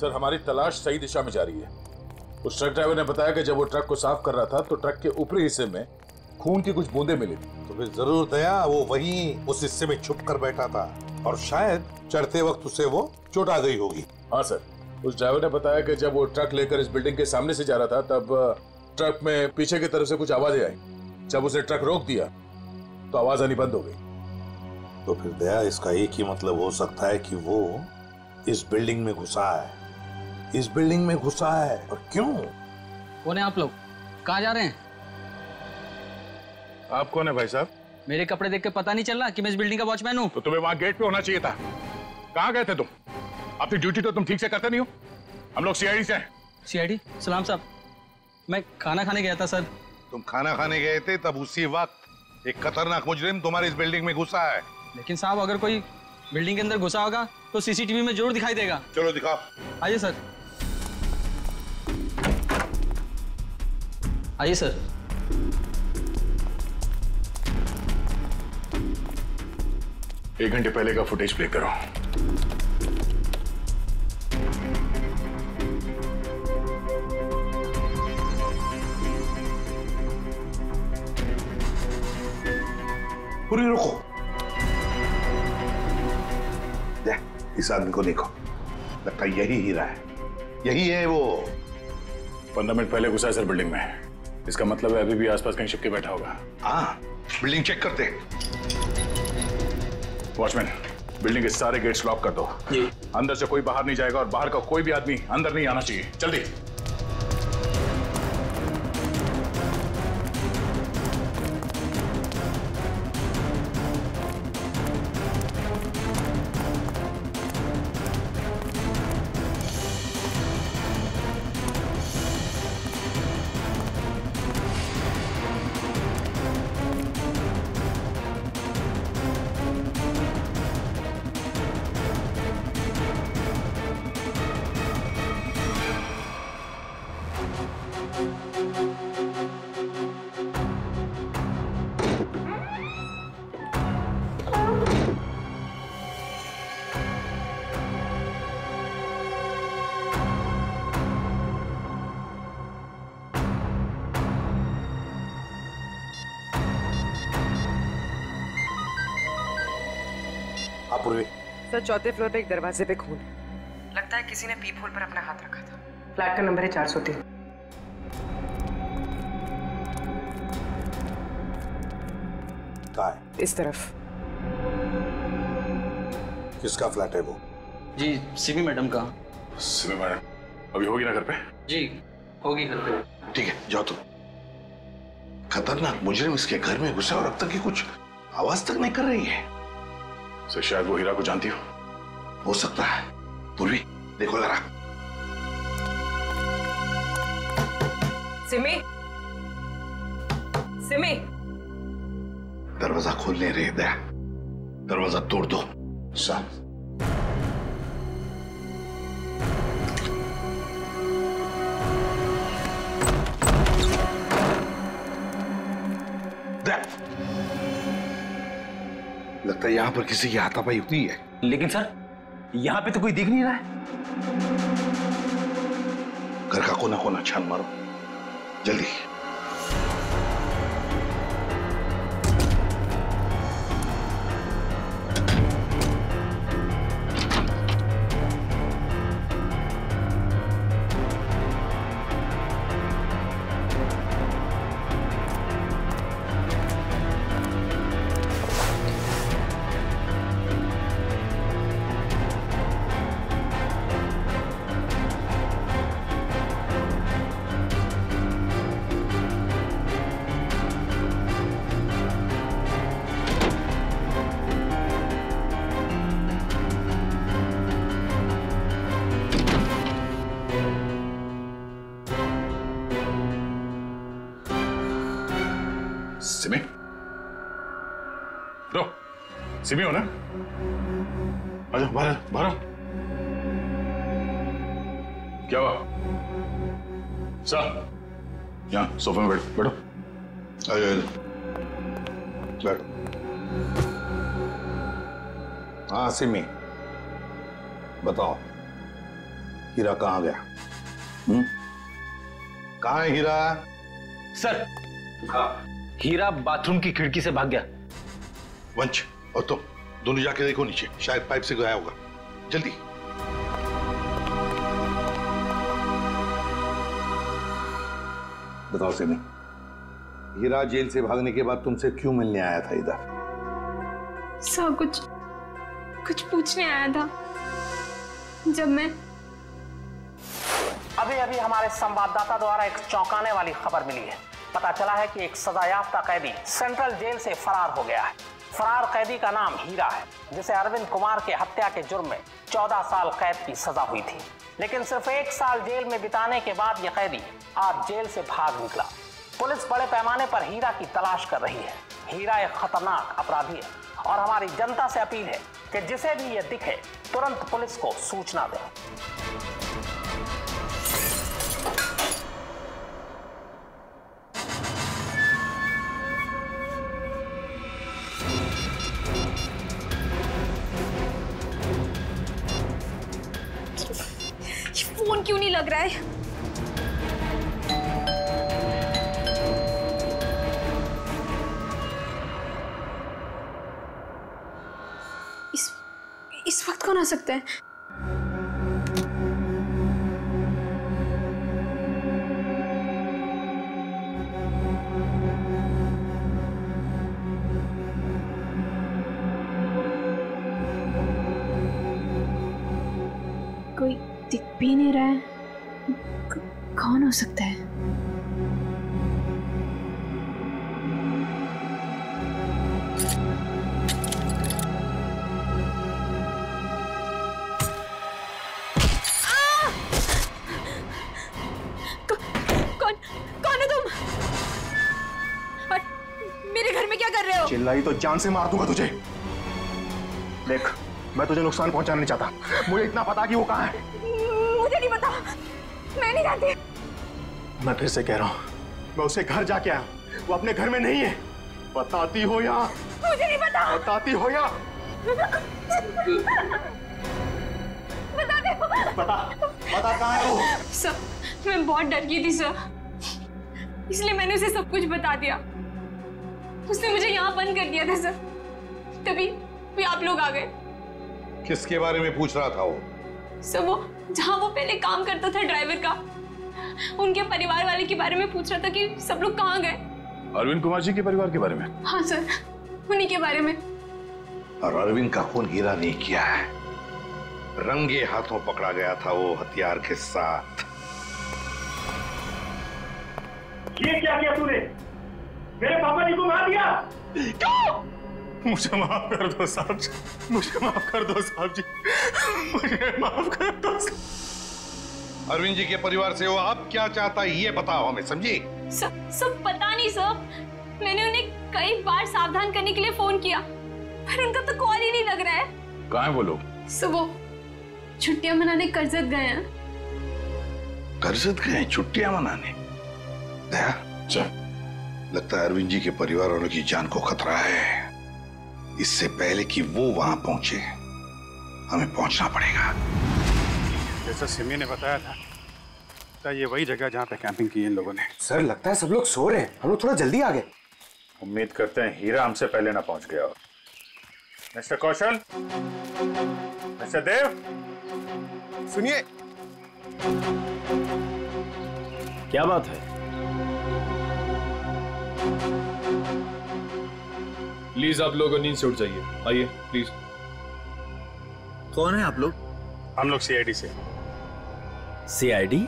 Sir, हमारी तलाश सही दिशा में जा रही है। उस ट्रक ड्राइवर ने बताया कि जब वो ट्रक को साफ कर रहा था तो ट्रक के ऊपरी हिस्से में खून की कुछ बूंदें मिली थी। तो फिर जरूर दया वो वहीं उस हिस्से में छुप कर बैठा था और शायद चढ़ते वक्त उसे वो चोट आ गई होगी। हाँ सर, उस ड्राइवर ने बताया कि जब वो ट्रक लेकर इस बिल्डिंग के सामने से जा रहा था तब ट्रक में पीछे की तरफ से कुछ आवाजें आई। जब उसने ट्रक रोक दिया तो आवाज आनी बंद हो गई। तो फिर दया इसका एक ही मतलब हो सकता है कि वो इस बिल्डिंग में घुसा है। इस बिल्डिंग में घुसा है। और क्यों? कौन है आप लोग? कहाँ जा रहे हैं? आप कौन है भाई साहब? मेरे कपड़े देख के पता नहीं चल रहा कि मैं इस बिल्डिंग का वॉचमैन हूँ? तो तुम्हें वहां गेट पे होना चाहिए था। कहाँ गए थे तुम? अपनी ड्यूटी तो तुम ठीक से करते नहीं हो। हम लोग सीआईडी से हैं। सीआईडी? सलाम साहब, मैं खाना खाने गया था सर। तुम खाना खाने गए थे तब उसी वक्त एक खतरनाक मुजरिम तुम्हारे इस बिल्डिंग में घुसा है। लेकिन साहब, अगर कोई बिल्डिंग के अंदर घुसा होगा तो सीसीटीवी में जरूर दिखाई देगा। चलो दिखाओ। आइए सर, आइए सर। एक घंटे पहले का फुटेज प्ले करो। पूरी रुको। इस आदमी को देखो, लगता है यही हीरा है। यही है वो। 15 मिनट पहले घुसा है सर बिल्डिंग में। इसका मतलब है अभी भी आसपास कहीं छिप के बैठा होगा। हाँ, बिल्डिंग चेक करते हैं। वॉचमैन, बिल्डिंग के सारे गेट्स लॉक कर दो। अंदर से कोई बाहर नहीं जाएगा और बाहर का कोई भी आदमी अंदर नहीं आना चाहिए। जल्दी। पूर्वी। सर, चौथे फ्लोर पे एक दरवाजे पे खून है। लगता है किसी ने पीप होल पर अपना हाथ रखा था। फ्लैट का नंबर है 403। कहाँ है? इस तरफ। किसका फ्लैट है वो? जी, सिमी मैडम का। सिमी मैडम अभी होगी ना घर पे? जी, होगी घर पे। ठीक है, जाओ तुम। खतरनाक मुजरिम इसके घर में घुसा और अब तक की कुछ आवाज तक नहीं कर रही है। सर, शायद वो हीरा को जानती हो सकता है। पूर्वी, देखो जरा। सिमी, सिमी। दरवाजा खोल नहीं रही दया। दरवाजा तोड़ दो। सर, लगता है यहाँ पर किसी की हाथापाई हुई है। लेकिन सर, यहाँ पे तो कोई दिख नहीं रहा है। घर का कोना कोना छान मारो, जल्दी। सिमी, रो, सिमी हो ना? आजा, बाहर बाहर। क्या हुआ? सर, यहाँ सोफे में बैठो, बैठो। आजा, बैठो। हाँ सिमी, बताओ हीरा कहाँ गया? कहाँ है हीरा? सर, हीरा बाथरूम की खिड़की से भाग गया। वंश और तुम दोनों जाके देखो नीचे, शायद पाइप से गया होगा। जल्दी। बताओ सिमी, हीरा जेल से भागने के बाद तुमसे क्यों मिलने आया था इधर? सर कुछ पूछने आया था। जब मैं अभी हमारे संवाददाता द्वारा एक चौंकाने वाली खबर मिली है। पता चला है कि एक सजायाफ्ता कैदी सेंट्रल जेल से फरार हो गया है। फरार कैदी का नाम हीरा है, जिसे अरविंद कुमार के हत्या के जुर्म में 14 साल कैद की सजा हुई थी। लेकिन सिर्फ 1 साल जेल में बिताने के बाद यह कैदी आज जेल से भाग निकला। पुलिस बड़े पैमाने पर हीरा की तलाश कर रही है। हीरा एक खतरनाक अपराधी है और हमारी जनता से अपील है कि जिसे भी यह दिखे तुरंत पुलिस को सूचना दें। फोन क्यों नहीं लग रहा है? इस वक्त कौन आ सकता है? कोई दिख भी नहीं रहा है। कौन हो सकता है? कौन है तुम? और मेरे घर में क्या कर रहे हो? चिल्लाई तो जान से मार दूंगा तुझे। देख, मैं तुझे नुकसान पहुंचाना नहीं चाहता। मुझे इतना पता कि वो कहाँ है। मुझे नहीं पता, मैं नहीं जानती। मैं फिर से कह रहा हूँ, मैं उसे घर जाके आया, वो अपने घर में नहीं है। बताती हो या? मुझे नहीं पता। बताती हो या? बता दे। बता कहाँ है वो? सर, मैं बहुत डर गई थी सर, इसलिए मैंने उसे सब कुछ बता दिया। उसने मुझे यहाँ बंद कर दिया था सर, तभी आप लोग आ गए। किसके बारे में पूछ रहा था वो? सर, वो जहाँ वो पहले काम करता था ड्राइवर का, उनके परिवार वाले के बारे में पूछ रहा था कि सब लोग कहाँ गए। अरविंद कुमार जी के परिवार के बारे में? हाँ सर, उन्हीं के बारे में। और अरविंद का खून हीरा नहीं किया है, रंगे हाथों पकड़ा गया था वो हथियार के साथ। ये क्या किया तूने? मेरे पापा जी को मार दिया। क्यों? मुझे माफ कर दो साहब जी, मुझे माफ कर दो साहब जी, मुझे माफ कर दो। अरविंद जी के परिवार से वो आप क्या चाहता है ये बताओ हमें, समझी? सब पता नहीं सर, मैंने उन्हें कई बार सावधान करने के लिए फोन किया, पर उनका तो कॉल ही नहीं लग रहा है। कहाँ है वो लोग? सर, वो छुट्टियां मनाने कर्जत गए हैं। कर्जत गए छुट्टियां मनाने? लगता है अरविंद जी के परिवार वालों की जान को खतरा है। इससे पहले कि वो वहां पहुंचे, हमें पहुंचना पड़ेगा। जैसा सिमी ने बताया था, ये वही जगह जहाँ पे कैंपिंग की इन लोगों ने। सर, लगता है सब लोग सो रहे हैं, हम लोग थोड़ा जल्दी आ गए। उम्मीद करते हैं हीरा हमसे पहले ना पहुंच गया हो। मिस्टर कौशल, मिस्टर देव, सुनिए। क्या बात है? प्लीज आप लोग नींद से उठ जाइए, आइए प्लीज। कौन है आप लोग? हम लोग सीआईडी से। सीआईडी?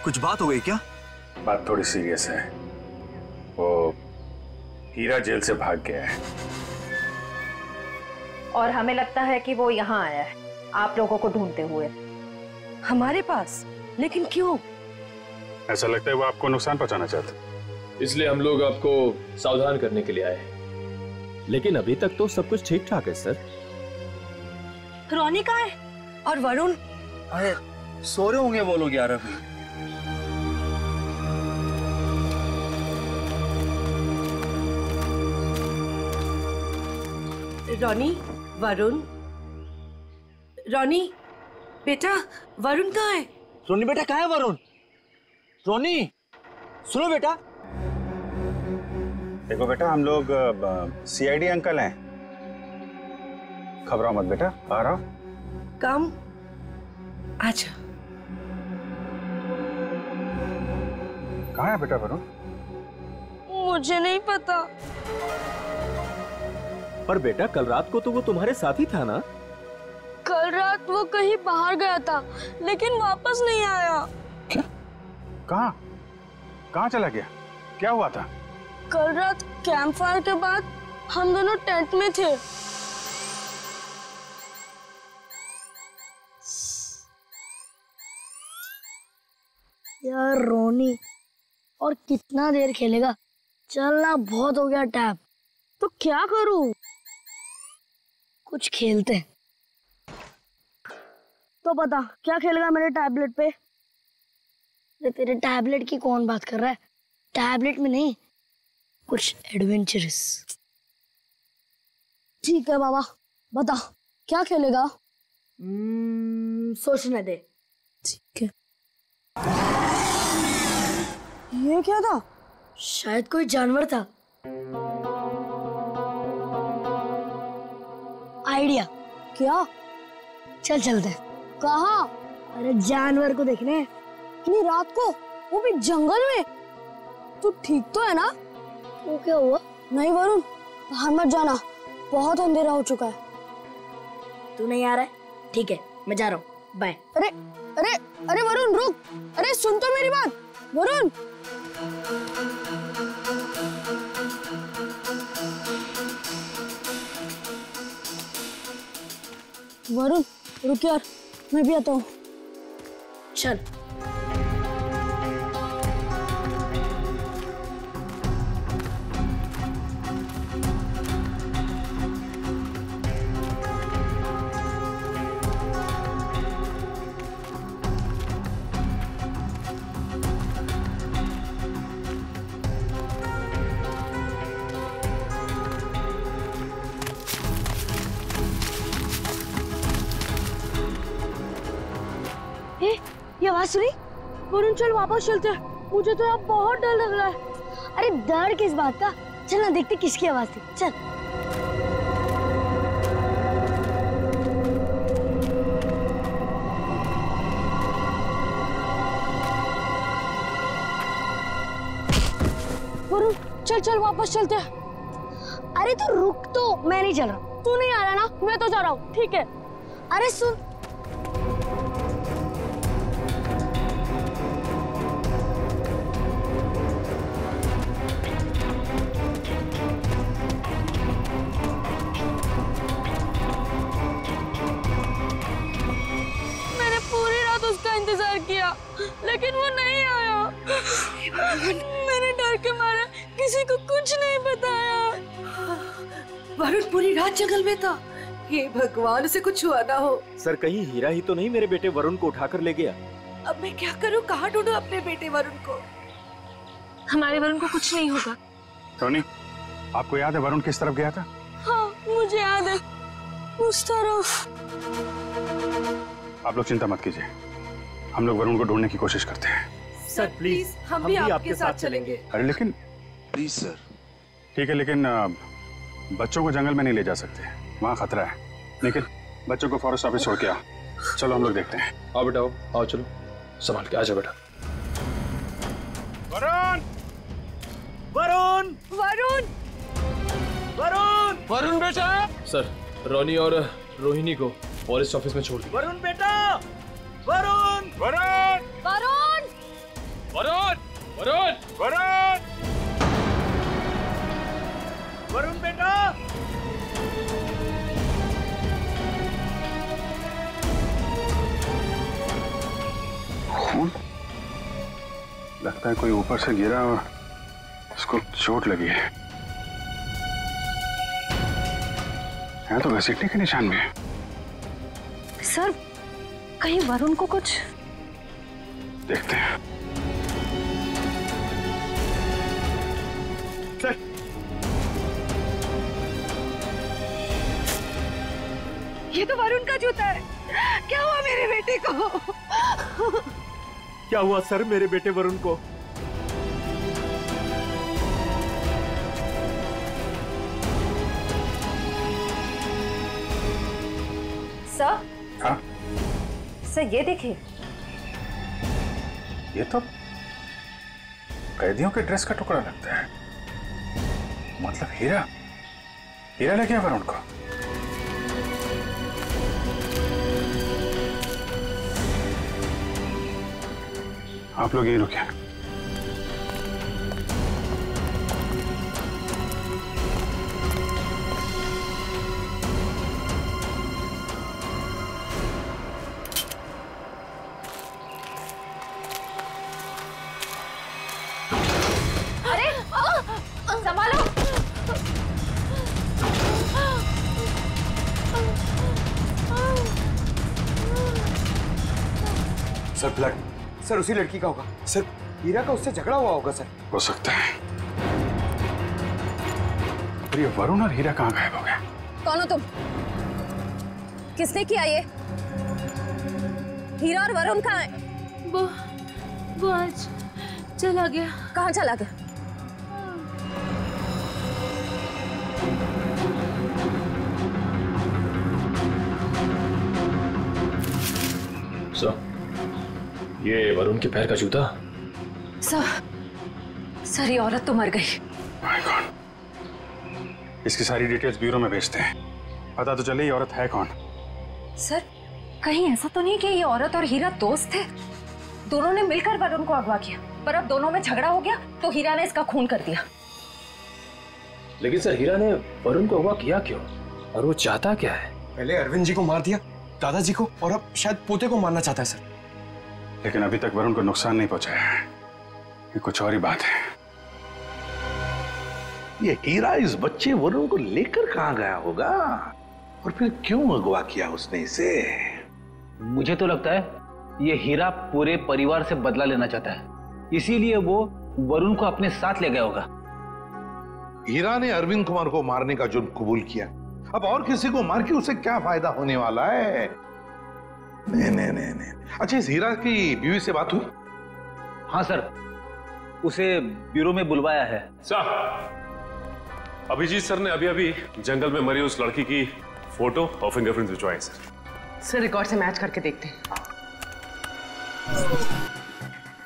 कुछ बात हो गई क्या? बात थोड़ी सीरियस है। वो हीरा जेल से भाग गया है और हमें लगता है कि वो यहाँ आया है आप लोगों को ढूंढते हुए हमारे पास। लेकिन क्यों? ऐसा लगता है वो आपको नुकसान पहुंचाना चाहता, इसलिए हम लोग आपको सावधान करने के लिए आए हैं। लेकिन अभी तक तो सब कुछ ठीक ठाक है सर। रोनी कहाँ है? और वरुण? अरे सो रहे होंगे वो लोग 11 बजे। रोनी, वरुण, रोनी, बेटा वरुण कहाँ है? रोनी बेटा कहाँ है वरुण? रोनी सुनो बेटा। देखो बेटा, हम लोग सीआईडी अंकल हैं। घबराओ मत बेटा, आ रहा हूं। कम अच्छा। कहाँ है बेटा वरुण? मुझे नहीं पता। पर बेटा कल रात को तो वो तुम्हारे साथ ही था ना? कल रात वो कहीं बाहर गया था लेकिन वापस नहीं आया। क्या? कहाँ कहाँ चला गया? क्या हुआ था? कल रात कैंप फायर के बाद हम दोनों टेंट में थे। यार रोनी, और कितना देर खेलेगा? चलना बहुत हो गया टैब। तो क्या करूं? कुछ खेलते हैं। तो बता क्या खेलेगा मेरे टैबलेट पे? तेरे टैबलेट की कौन बात कर रहा है? टैबलेट में नहीं, कुछ एडवेंचरस। ठीक है बाबा, बता क्या खेलेगा? सोचने दे। ठीक है। ये क्या था? शायद कोई जानवर था। आइडिया। क्या? चल चलते। कहाँ? अरे जानवर को देखने। इतनी रात को, वो भी जंगल में। तू ठीक तो है ना? वो क्या हुआ? नहीं वरुण, बाहर मत जाना, बहुत अंधेरा हो चुका है। तू नहीं आ रहा है? ठीक है, मैं जा रहा हूँ, बाय। अरे अरे अरे वरुण रुक, अरे सुन तो मेरी बात वरुण। वरुण रुक यार, मैं भी आता हूँ। चल। ये आवाज सुनी? वरुण चल वापस चलते हैं, मुझे तो यहाँ बहुत डर लग रहा है। अरे डर किस बात का? चल ना देखते किसकी आवाज थी। चल। वरुण चल चल वापस चलते हैं। अरे तो रुक तो, मैं नहीं चल रहा। तू नहीं आ रहा ना? मैं तो जा रहा हूँ। ठीक है। अरे सुन, इंतजार किया लेकिन वो नहीं आया। मैंने डर के मारे किसी को कुछ नहीं बताया। वरुण पूरी रात जंगल में था। हे भगवान, उसे कुछ हुआ ना हो। सर कहीं हीरा ही तो नहीं मेरे बेटे वरुण को उठाकर ले गया? अब मैं क्या करूं? कहाँ ढूंढूं अपने बेटे वरुण को? हमारे वरुण को कुछ नहीं होगा। टोनी, आपको याद है वरुण किस तरफ गया था? हाँ मुझे याद है, उस तरफ। आप लोग चिंता मत कीजिए, हम लोग वरुण को ढूंढने की कोशिश करते हैं। सर प्लीज, हम भी आपके साथ चलेंगे। अरे लेकिन प्लीज सर। ठीक है, लेकिन बच्चों को जंगल में नहीं ले जा सकते, वहाँ खतरा है। निखिल, बच्चों को फॉरेस्ट ऑफिस छोड़ के आ। चलो हम लोग देखते हैं। आओ बेटा, आओ चलो, संभाल के आ जाओ बेटा। वरुण! वरुण! वरुण! वरुण! वरुण बेटा! सर, रोनी और रोहिणी को फॉरेस्ट ऑफिस में छोड़ दिया। वरुण बेटा! वरुण! वरुण! वरुण! वरुण! वरुण! वरुण! वरुण बेटा! खून? लगता है कोई ऊपर से गिरा और उसको चोट लगी है। यहाँ तो घसीटने के निशान भी है। सर, कहीं वरुण को कुछ? देखते हैं। सर, ये तो वरुण का जूता है। क्या हुआ मेरे बेटे को? क्या हुआ सर मेरे बेटे वरुण को? सर? हाँ? सर ये देखिए। ये तो कैदियों के ड्रेस का टुकड़ा लगता है। मतलब हीरा ले गया वरुण को। आप लोग यहीं रुके। अरे संभालो। सर ब्लड सर उसी लड़की का होगा सर। हीरा का उससे झगड़ा हुआ होगा सर। हो सकता है। और ये वरुण और हीरा कहाँ गायब हो गए? कौन हो तुम? किसने किया ये? हीरा और वरुण कहाँ है? वो आज चला गया। कहाँ चला गया? ये वरुण के पैर का जूता। सर ये औरत तो मर गई। My God. इसकी सारी डिटेल्स ब्यूरो में भेजते हैं। पता तो चले ये औरत है कौन। सर कहीं ऐसा तो नहीं कि ये औरत और हीरा दोस्त थे? दोनों ने मिलकर वरुण को अगवा किया, पर अब दोनों में झगड़ा हो गया तो हीरा ने इसका खून कर दिया। लेकिन सर हीरा ने वरुण को अगवा किया क्यों? और वो चाहता क्या है? पहले अरविंद जी को मार दिया, दादाजी को, और अब शायद पोते को मारना चाहता है सर। लेकिन अभी तक वरुण को नुकसान नहीं पहुंचाया है। ये कुछ और ही बात है। ये हीरा इस बच्चे वरुण को लेकर कहां गया होगा और फिर क्यों अगवा किया उसने इसे? मुझे तो लगता है ये हीरा पूरे परिवार से बदला लेना चाहता है, इसीलिए वो वरुण को अपने साथ ले गया होगा। हीरा ने अरविंद कुमार को मारने का जुर्म कबूल किया, अब और किसी को मार के उसे क्या फायदा होने वाला है? नहीं। अच्छा, इस हीरा की बीवी से बात हुई? हाँ सर, उसे ब्यूरो में बुलवाया है। सर, अभिजीत सर ने अभी जंगल में मरी उस लड़की की फोटो और फिंगरप्रिंट्स भिजवाए सर रिकॉर्ड से मैच करके देखते हैं।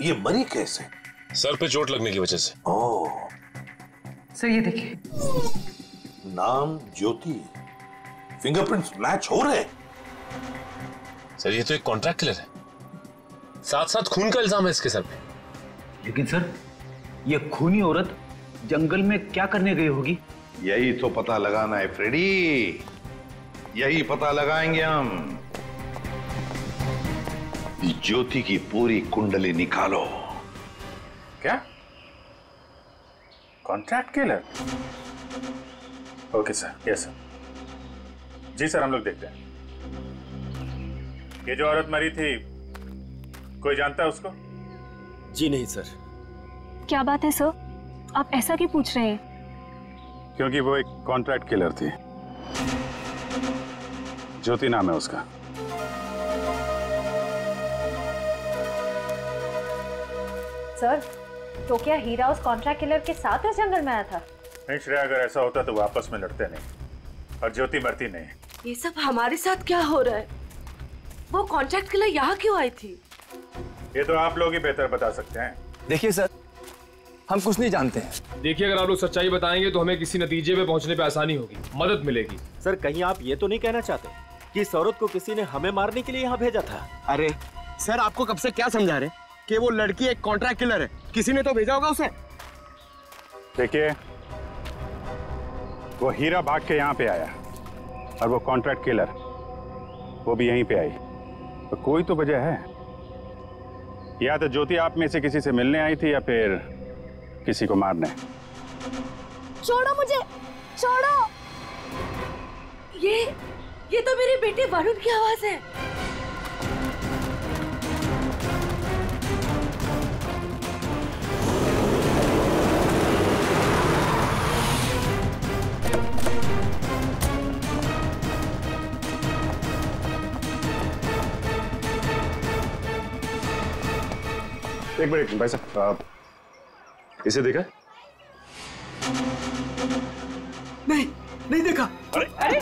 ये मरी कैसे? सर पे चोट लगने की वजह से। ओह सर ये देखिए, नाम ज्योति, फिंगरप्रिंट्स मैच हो रहे। सर ये तो एक कॉन्ट्रैक्ट किलर है, साथ साथ खून का इल्जाम है इसके सर पे। लेकिन सर ये खूनी औरत जंगल में क्या करने गई होगी? यही तो पता लगाना है फ्रेडी, यही पता लगाएंगे हम। ज्योति की पूरी कुंडली निकालो। क्या? Contract killer? Okay sir, yes sir. जी सर, हम लोग देखते हैं। ये जो औरत मरी थी, कोई जानता है उसको? जी नहीं सर। क्या बात है सर, आप ऐसा क्यों पूछ रहे हैं? क्योंकि वो एक कॉन्ट्रैक्ट किलर थी। ज्योति नाम है उसका। सर तो क्या हीरा उस कॉन्ट्रैक्ट किलर के साथ इस जंगल में आया था? नहीं श्रेया, अगर ऐसा होता तो वो आपस में लड़ते नहीं और ज्योति मरती नहीं। ये सब हमारे साथ क्या हो रहा है? वो कॉन्ट्रैक्ट किलर यहाँ क्यों आई थी? ये तो आप लोग ही बेहतर बता सकते हैं। देखिए सर, हम कुछ नहीं जानते हैं। देखिए, अगर आप लोग सच्चाई बताएंगे तो हमें किसी नतीजे पे पहुंचने पे आसानी होगी, मदद मिलेगी। सर कहीं आप ये तो नहीं कहना चाहते कि इस औरत को किसी ने हमें मारने के लिए यहाँ भेजा था? अरे सर, आपको कब से क्या समझा रहे कि वो लड़की एक कॉन्ट्रैक्ट किलर है? किसी ने तो भेजा होगा उसे। देखिए, वो हीरा भाग के यहाँ पे आया और वो कॉन्ट्रैक्ट किलर वो भी यहीं पे आई, तो कोई तो वजह है। या तो ज्योति आप में से किसी से मिलने आई थी या फिर किसी को मारने। छोड़ो मुझे, छोड़ो। ये तो मेरे बेटे वरुण की आवाज है। एक मिनट भाई साहब, आप इसे देखा? नहीं देखा। अरे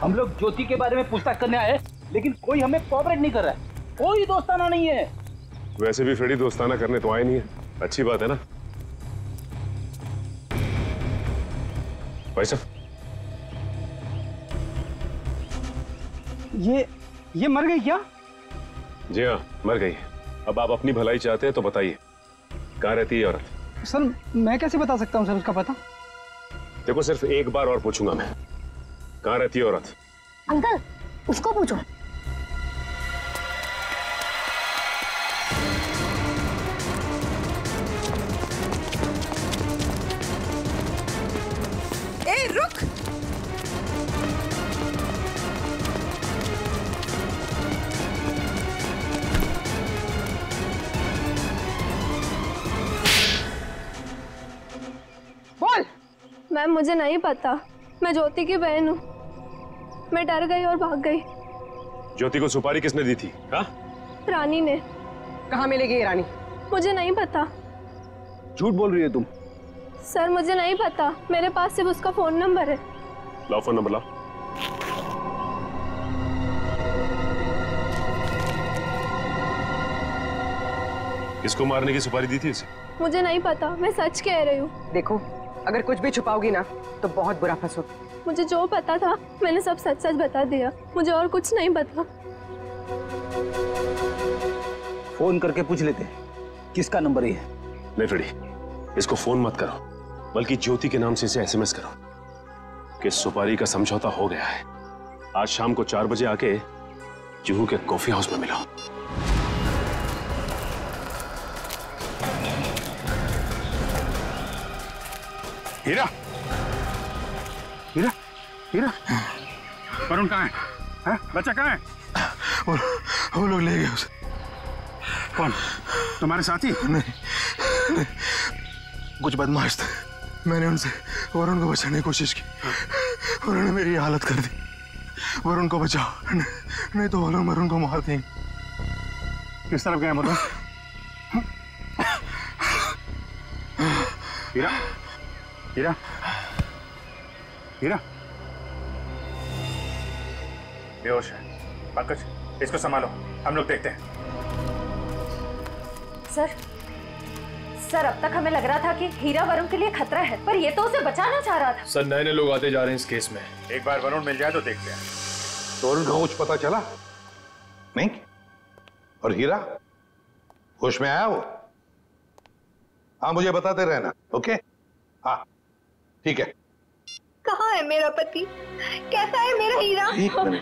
हम लोग ज्योति के बारे में पूछताछ करने आए, लेकिन कोई हमें कोऑपरेट नहीं कर रहा है, कोई दोस्ताना नहीं है। वैसे भी फ्रेडी दोस्ताना करने तो आए नहीं है, अच्छी बात है ना भाई साहब? ये मर गई क्या? जी हाँ, मर गई। अब आप अपनी भलाई चाहते हैं तो बताइए, कहाँ रहती है औरत? सर मैं कैसे बता सकता हूँ सर उसका पता? देखो सिर्फ एक बार और पूछूंगा मैं, कहाँ रहती है औरत? अंकल उसको पूछो। ए रुक। बोल। मैम मुझे नहीं पता, मैं ज्योति की बहन हूँ। मैं डर गई और भाग गई। ज्योति को सुपारी किसने दी थी? हाँ? रानी ने। कहाँ मिलेगी ये रानी? मुझे नहीं पता। झूठ बोल रही है तुम। सर मुझे नहीं पता, मेरे पास सिर्फ उसका फोन नंबर है। लाओ फोन नंबर लाओ। किसको मारने की सुपारी दी थी उसे? मुझे नहीं पता, मैं सच कह रही हूँ। देखो अगर कुछ भी छुपाओगी ना तो बहुत बुरा फंसोगी। मुझे जो पता था मैंने सब सच सच बता दिया, मुझे और कुछ नहीं पता। फोन करके पूछ लेते किसका नंबर है। नहीं फ्रेडी, इसको फोन मत करो, बल्कि ज्योति के नाम से इसे एसएमएस करो कि सुपारी का समझौता हो गया है। आज शाम को 4 बजे आके जुहू के कॉफी हाउस में मिलो। हीरा, हीरा, हीरा, वरुण कहाँ है? हाँ? बच्चा कहाँ है? वो लोग ले गए उसे। कौन? तुम्हारे साथी? नहीं, कुछ बदमाश थे। मैंने उनसे वरुण को बचाने की कोशिश की, उन्होंने मेरी हालत कर दी। वरुण को बचाओ, नहीं तो वो लोग वरुण को मार देंगे। किस तरफ गए वरुण? हीरा, हीरा, हीरा, बेहोश है। पंकज इसको संभालो, हम लोग देखते हैं। सर अब तक हमें लग रहा था कि हीरा वरुण के लिए खतरा है, पर ये तो उसे बचाना चाह रहा था। सर नए नए लोग आते जा रहे हैं इस केस में। एक बार वरुण मिल जाए तो देखते हैं। तो वरुण को कुछ पता चला नहीं? और हीरा होश में आया वो? हाँ मुझे बताते रहना। ओके हाँ ठीक है। कहाँ है मेरा पति? कैसा है मेरा हीरा?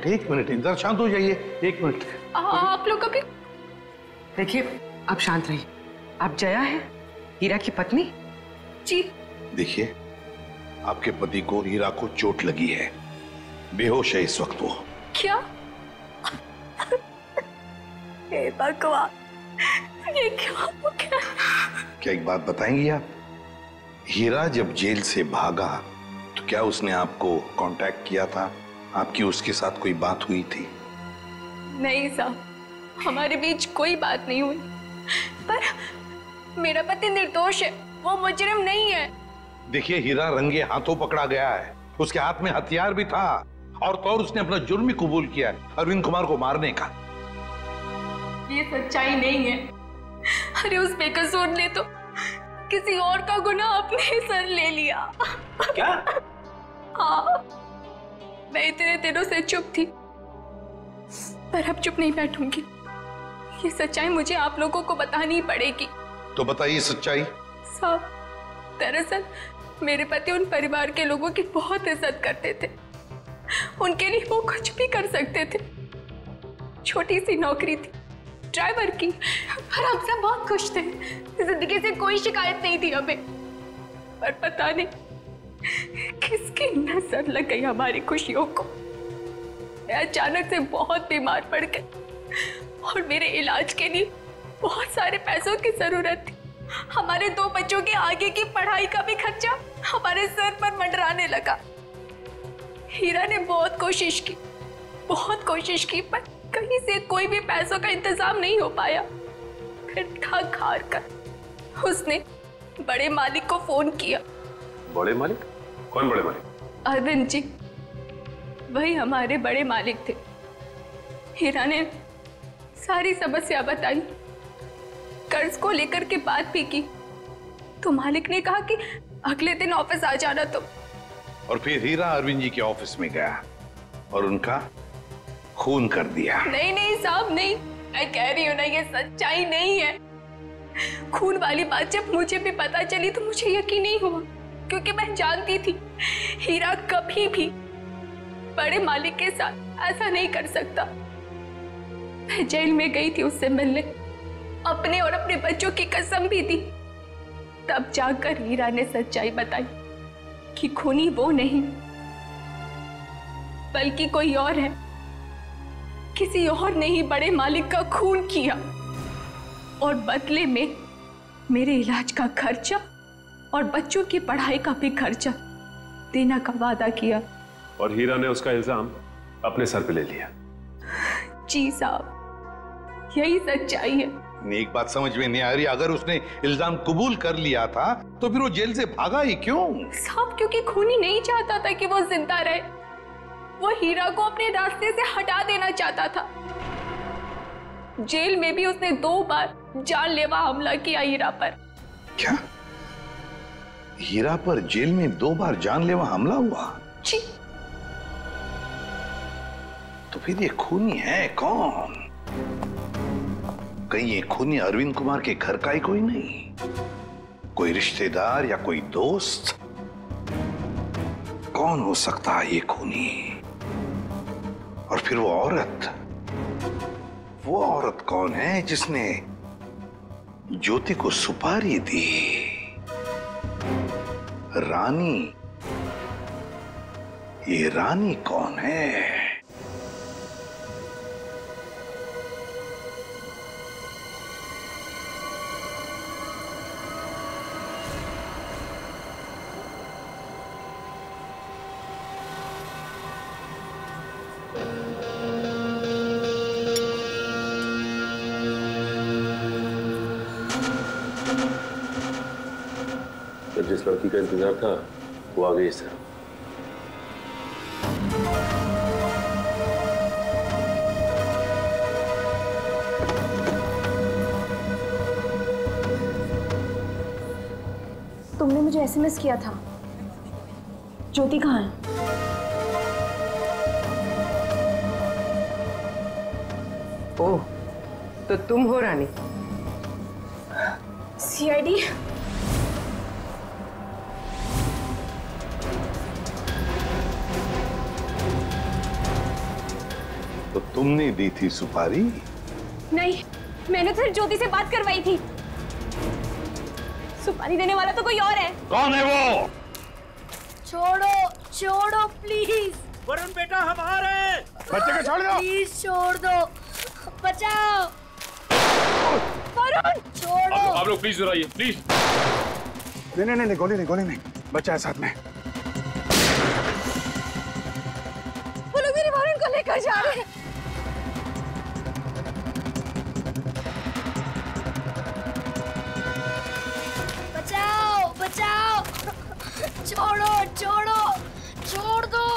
एक मिनट इधर शांत हो जाइए। एक मिनट। आप लोग कभी देखिए आप शांत रहिए। आप जया है हीरा की पत्नी? जी। देखिए आपके पति को हीरा को चोट लगी है, बेहोश है इस वक्त वो। क्या? हे भगवान, ये क्या हो गया? क्या एक बात बताएंगी आप? हीरा जब जेल से भागा तो क्या उसने आपको कांटेक्ट किया था? आपकी उसके साथ कोई बात हुई थी? नहीं साहब, हमारे बीच कोई बात नहीं हुई। पर मेरा पति निर्दोष है, वो मुजरिम नहीं है। देखिए हीरा रंगे हाथों पकड़ा गया है, उसके हाथ में हथियार भी था और तो और उसने अपना जुर्म भी कबूल किया है, अरविंद कुमार को मारने का। ये सच्चाई नहीं है। अरे उस बेकसूर ने तो किसी और का गुनाह अपने सर ले लिया। क्या? हाँ, मैं इतने दिनों से चुप थी, पर अब चुप नहीं बैठूंगी। ये सच्चाई मुझे आप लोगों को बतानी पड़ेगी। तो बताइए सच्चाई। साहब, दरअसल मेरे पति उन परिवार के लोगों की बहुत इज्जत करते थे, उनके लिए वो कुछ भी कर सकते थे। छोटी सी नौकरी थी ड्राइवर की, पर हम सब बहुत खुश थे, जिंदगी से कोई शिकायत नहीं थी हमें। पर पता नहीं किसकी नजर लग गई हमारी खुशियों को। मैं अचानक से बहुत बीमार पड़ गई और मेरे इलाज के लिए बहुत सारे पैसों की जरूरत थी। हमारे 2 बच्चों के आगे की पढ़ाई का भी खर्चा हमारे सर पर मंडराने लगा। हीरा ने बहुत कोशिश की, पर कहीं से कोई भी पैसों का इंतजाम नहीं हो पाया। फिर थक हार कर उसने बड़े मालिक को फोन किया। बड़े मालिक? कौन बड़े मालिक? अरविंद जी, वही हमारे बड़े मालिक थे। हीरा ने सारी समस्या बताई, कर्ज को लेकर के बात भी की, तो मालिक ने कहा कि अगले दिन ऑफिस आ जाना तुम। और फिर हीरा अरविंद जी के ऑफिस में गया और उनका खून कर दिया। नहीं साहब, नहीं, मैं कह रही हूँ ना, ये सच्चाई नहीं है। खून वाली बात जब मुझे भी पता चली तो मुझे यकीन नहीं हुआ, क्योंकि मैं जानती थी हीरा कभी भी बड़े मालिक के साथ ऐसा नहीं कर सकता। मैं जेल में गई थी उससे मिलने, अपने और अपने बच्चों की कसम भी दी। तब जाकर हीरा ने सच्चाई बताई कि खूनी वो नहीं बल्कि कोई और है। किसी और ने ही बड़े मालिक का खून किया और बदले में मेरे इलाज का खर्चा और बच्चों की पढ़ाई का भी खर्चा देने का वादा किया। और हीरा ने उसका इल्जाम अपने सर पे ले लिया। जी साहब, यही सच्चाई है। एक बात समझ में नहीं आ रही, अगर उसने इल्जाम कबूल कर लिया था तो फिर वो जेल से भागा ही क्यों? साहब, क्योंकि खूनी नहीं चाहता था कि वो जिंदा रहे। वो हीरा को अपने रास्ते से हटा देना चाहता था। जेल में भी उसने 2 बार जानलेवा हमला किया हीरा पर। क्या? हीरा पर जेल में 2 बार जानलेवा हमला हुआ? जी। तो फिर ये खूनी है कौन? कहीं ये खूनी अरविंद कुमार के घर का ही कोई नहीं? कोई रिश्तेदार या कोई दोस्त? कौन हो सकता है ये खूनी? और फिर वो औरत कौन है जिसने ज्योति को सुपारी दी? रानी। ये रानी कौन है? जिस लड़की का इंतजार था वो आ गई सर। तुमने मुझे एसएमएस किया था। ज्योति कहाँ है? ओह, तो तुम हो रानी? सीआईडी? तो तुमने दी थी सुपारी? नहीं, मैंने तो ज्योति से बात करवाई थी। सुपारी देने वाला तो कोई और है। कौन है वो? छोड़ो प्लीज। वरुण बेटा हमारे बच्चे को छोड़ दो। प्लीज छोड़ दो, बचाओ। वरुण छोड़ो। आप लोग प्लीज आइए, प्लीज। नहीं, गोली नहीं, बच्चा है साथ में। वो लोग मेरे वरुण को लेकर जा रहे हैं। बचाओ। छोड़ दो।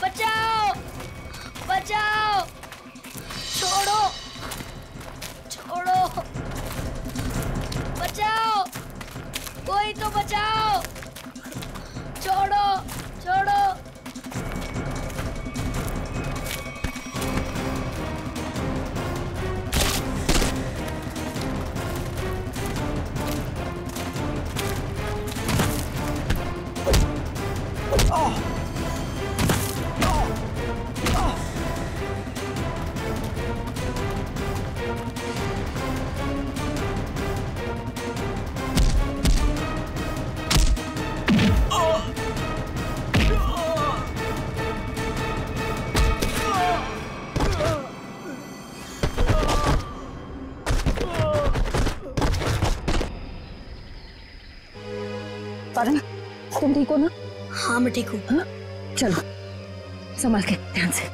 बचाओ। छोड़ो। बचाओ। कोई तो बचाओ। छोड़ो। वरुण, तुम ठीक हो ना? हाँ मैं ठीक हूँ। चलो संभाल के, ध्यान से।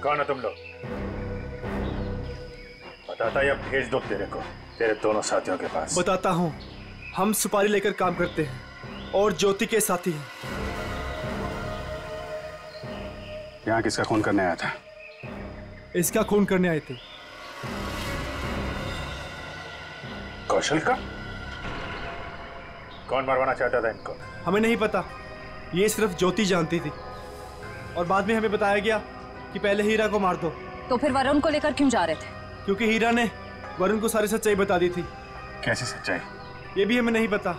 कौन है तुम लोग? बताता या भेज दो तेरे को तेरे दोनों साथियों के पास। बताता हूँ, हम सुपारी लेकर काम करते हैं और ज्योति के साथी हैं। यहाँ किसका खून करने आया था? इसका खून करने आए थे। कौशल का? कौन मरवाना चाहता था इनको? हमें नहीं पता, ये सिर्फ ज्योति जानती थी और बाद में हमें बताया गया कि पहले हीरा को मार दो। तो फिर वरुण को लेकर क्यों जा रहे थे? क्योंकि हीरा ने वरुण को सारी सच्चाई बता दी थी। कैसी सच्चाई? ये भी हमें नहीं पता।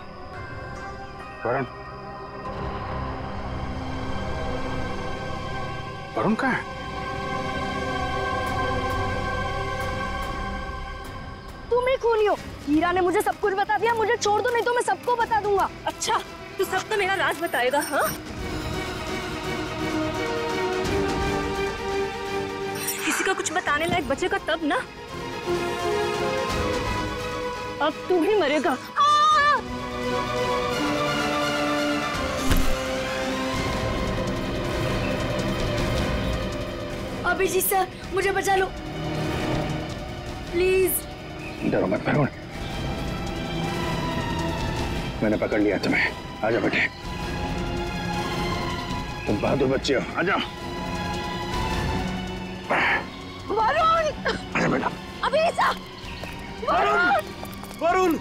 वरुण? वरुण कहाँ है? तुम ही खूनी हो। हीरा ने मुझे सब कुछ बता दिया, मुझे छोड़ दो नहीं तो मैं सबको बता दूंगा। अच्छा, तू सब तो मेरा राज बताएगा? हाँ, किसी का कुछ बताने लायक बचेगा तब ना। अब तू ही मरेगा। अभिजीत सर, मुझे बचा लो प्लीज। डरो मत वरुण, मैंने पकड़ लिया तुम्हें। आजा बेटे, तुम बहादुर बच्चे हो, आजा। वरुण! आजा बेटा। अभिजीत! वरुण! वरुण!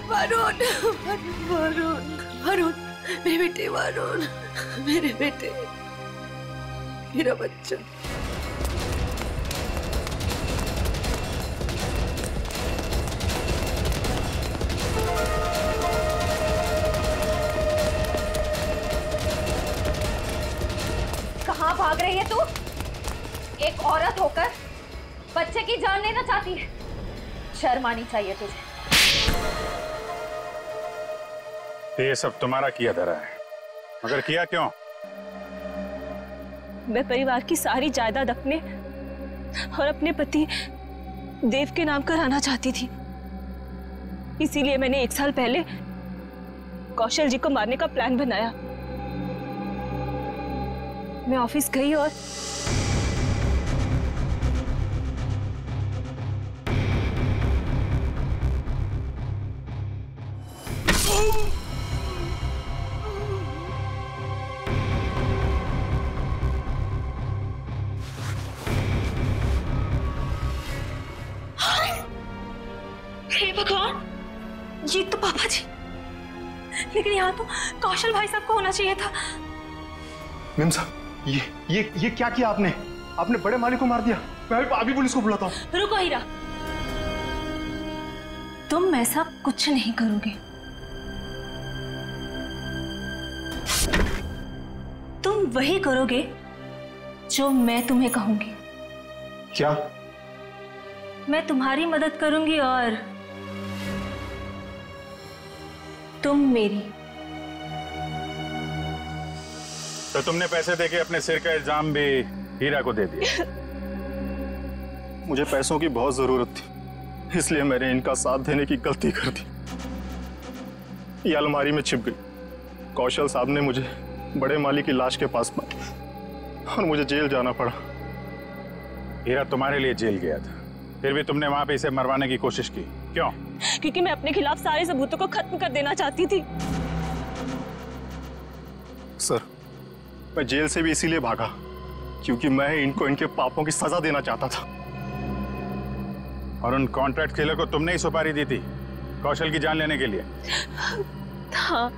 वरुण! वरुण! वरुण! मेरे बेटे वरुण, मेरे बेटे, मेरा बच्चा। कहाँ भाग रही है तू? एक औरत होकर बच्चे की जान लेना चाहती है। शर्म आनी चाहिए तुझे। ये सब तुम्हारा किया धरा है, मगर किया क्यों? मैं परिवार की सारी जायदाद अपने और अपने पति देव के नाम कराना चाहती थी। इसीलिए मैंने 1 साल पहले कौशल जी को मारने का प्लान बनाया। मैं ऑफिस गई और हे भगवान, ये तो पापा जी। लेकिन यहाँ तो कौशल भाई साहब को होना चाहिए था। मेम साहब, ये क्या किया आपने? आपने बड़े मालिक को मार दिया। मैं अभी पुलिस को बुलाता हूँ। रुको हीरा, तुम ऐसा कुछ नहीं करोगे। तुम वही करोगे जो मैं तुम्हें कहूंगी। क्या? मैं तुम्हारी मदद करूंगी और तुम मेरी। तो तुमने पैसे देके अपने सिर का इल्जाम भी हीरा को दे दिया। मुझे पैसों की बहुत जरूरत थी, इसलिए मैंने इनका साथ देने की गलती कर दी। ये अलमारी में छिप गई। कौशल साहब ने मुझे बड़े मालिक की लाश के पास पाया और मुझे जेल जाना पड़ा। हीरा तुम्हारे लिए जेल गया था, फिर भी तुमने वहां पे इसे मरवाने की कोशिश की, क्यों? क्योंकि मैं अपने खिलाफ सारे सबूतों को खत्म कर देना चाहती थी। सर, मैं जेल से भी इसीलिए भागा क्योंकि मैं इनको इनके पापों की सजा देना चाहता था। और उन कॉन्ट्रैक्ट किलर को तुमने ही सुपारी दी थी कौशल की जान लेने के लिए? हाँ।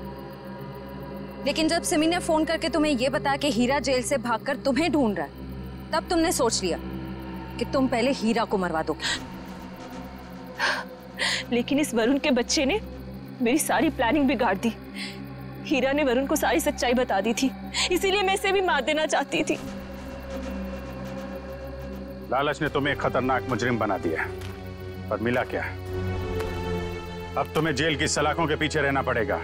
लेकिन जब सिमी ने फोन करके तुम्हें यह बताया कि हीरा जेल से भागकर तुम्हें ढूंढ रहा है, तब तुमने सोच लिया कि तुम पहले हीरा को मरवा दो। लेकिन इस वरुण के बच्चे ने मेरी सारी प्लानिंग बिगाड़ दी। हीरा ने वरुण को सारी सच्चाई बता दी थी, इसीलिए मैं इसे भी मार देना चाहती थी। लालच ने तुम्हें एक खतरनाक मुजरिम बना दिया, पर मिला क्या? अब तुम्हें जेल की सलाखों के पीछे रहना पड़ेगा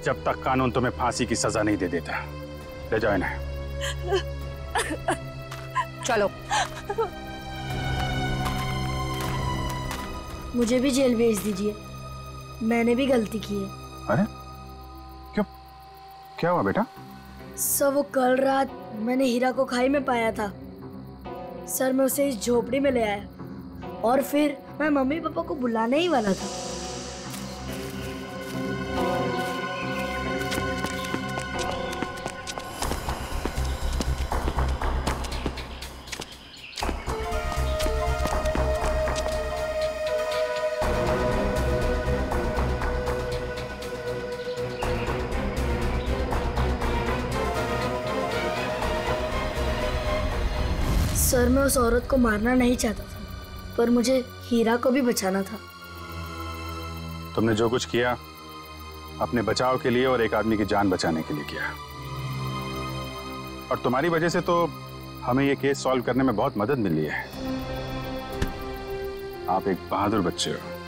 जब तक कानून तुम्हें फांसी की सजा नहीं दे देता। ले जाओ इन्हें। चलो। मुझे भी जेल भेज दीजिए, मैंने भी गलती की है। अरे क्यों, क्या हुआ बेटा? सर वो कल रात मैंने हीरा को खाई में पाया था सर। मैं उसे इस झोपड़ी में ले आया और फिर मैं मम्मी पापा को बुलाने ही वाला था। सर मैं उस औरत को मारना नहीं चाहता था, पर मुझे हीरा को भी बचाना था। तुमने जो कुछ किया अपने बचाव के लिए और एक आदमी की जान बचाने के लिए किया, और तुम्हारी वजह से तो हमें ये केस सॉल्व करने में बहुत मदद मिली है। आप एक बहादुर बच्चे हो।